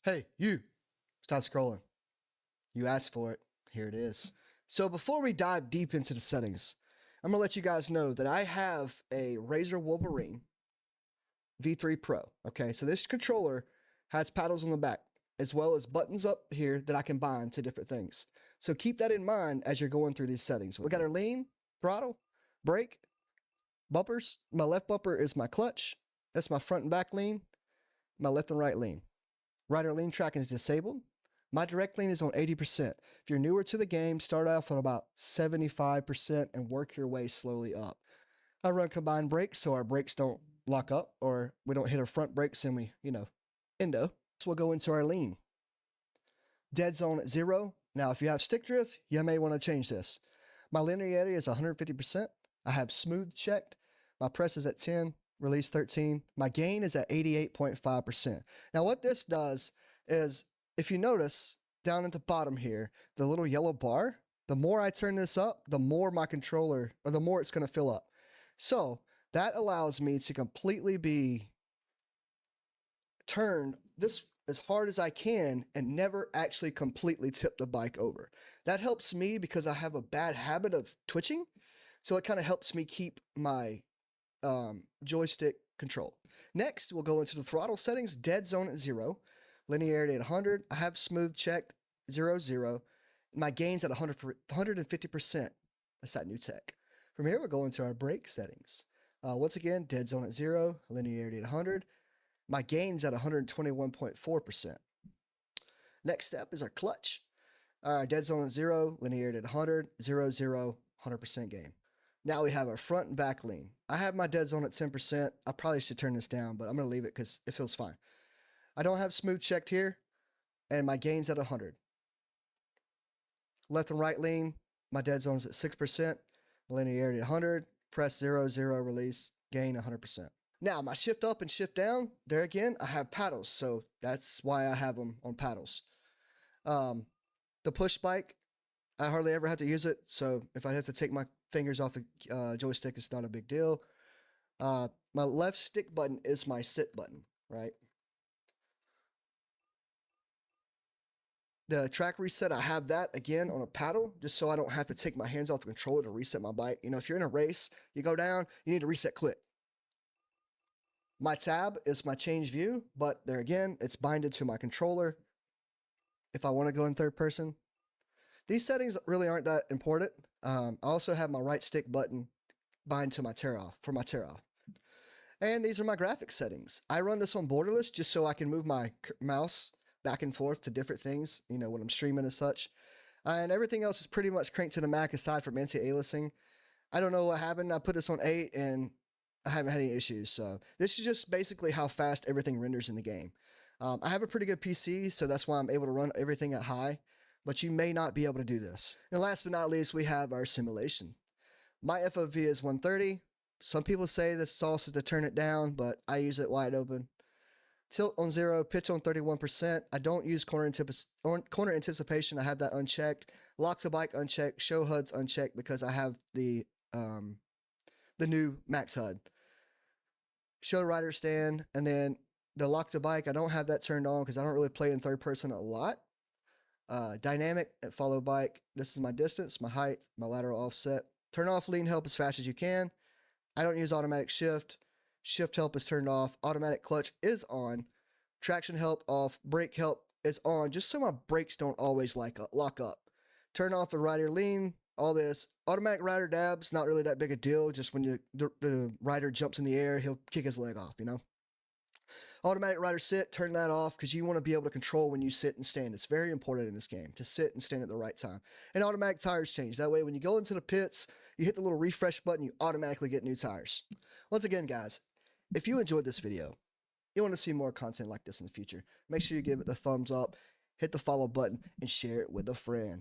Hey, you, stop scrolling. You asked for it. Here it is. So before we dive deep into the settings, I'm going to let you guys know that I have a Razer Wolverine V3 Pro. Okay, so this controller has paddles on the back as well as buttons up here that I can bind to different things. So keep that in mind as you're going through these settings. We got our lean, throttle, brake, bumpers. My left bumper is my clutch. That's my front and back lean. My left and right lean. Rider lean tracking is disabled. My direct lean is on 80%. If you're newer to the game, start off at about 75% and work your way slowly up. I run combined brakes so our brakes don't lock up or we don't hit our front brakes and we, endo. So we'll go into our lean. Dead zone at 0. Now, if you have stick drift, you may want to change this. My linearity is 150%. I have smooth checked. My press is at 10. Release 13. My gain is at 88.5%. Now, what this does is, if you notice down at the bottom here, the little yellow bar, the more I turn this up, the more my controller, or the more it's going to fill up. So that allows me to completely be turned this as hard as I can and never actually completely tip the bike over. That helps me because I have a bad habit of twitching. So it kind of helps me keep my joystick control. Next, we'll go into the throttle settings. Dead zone at 0. Linearity at 100. I have smooth checked 0, 0. My gain's at 150%. That's that new tech. From here, we'll go into our brake settings. Once again, dead zone at 0. Linearity at 100. My gain's at 121.4%. Next step is our clutch. All right, dead zone at 0. Linearity at 100. 0, 0. 100% gain. Now we have our front and back lean. I have my dead zone at 10%. I probably should turn this down, but I'm going to leave it because it feels fine. I don't have smooth checked here, and my gain's at 100. Left and right lean, my dead zone's at 6%. Linearity at 100. Press 0, 0, release, gain 100%. Now, my shift up and shift down, there again, I have paddles, so that's why I have them on paddles. The push bike, I hardly ever have to use it, so if I have to take my fingers off the joystick, it's not a big deal. My left stick button is my sit button, right? The track reset, I have that again on a paddle, just so I don't have to take my hands off the controller to reset my bike. You know, if you're in a race, you go down, you need to reset quick. My tab is my change view, but there again, it's binded to my controller. If I want to go in third person, these settings really aren't that important. I also have my right stick button bind to my tear off, for my tear off. And these are my graphics settings. I run this on borderless just so I can move my mouse back and forth to different things, you know, when I'm streaming and such. And everything else is pretty much cranked to the max aside from anti-aliasing. I don't know what happened. I put this on 8 and I haven't had any issues. So this is just basically how fast everything renders in the game. I have a pretty good PC, so that's why I'm able to run everything at high. But you may not be able to do this. And last but not least, we have our simulation. My FOV is 130. Some people say the sauce is to turn it down, but I use it wide open. Tilt on 0, pitch on 31%. I don't use corner anticipation. I have that unchecked. Lock to bike unchecked. Show HUDs unchecked because I have the new max HUD. Show rider stand, and then the lock to bike, I don't have that turned on because I don't really play in third person a lot. Dynamic and follow bike. This is my distance, my height, my lateral offset. Turn off lean help as fast as you can. I don't use automatic shift. Shift help is turned off. Automatic clutch is on. Traction help off. Brake help is on, just so my brakes don't always lock up. Turn off the rider lean. All this. Automatic rider dabs, not really that big a deal. Just when the rider jumps in the air, he'll kick his leg off, you know. Automatic rider sit, turn that off because you want to be able to control when you sit and stand. It's very important in this game to sit and stand at the right time. And automatic tires change. That way, when you go into the pits, you hit the little refresh button, you automatically get new tires. Once again, guys, if you enjoyed this video, you want to see more content like this in the future, make sure you give it a thumbs up, hit the follow button, and share it with a friend.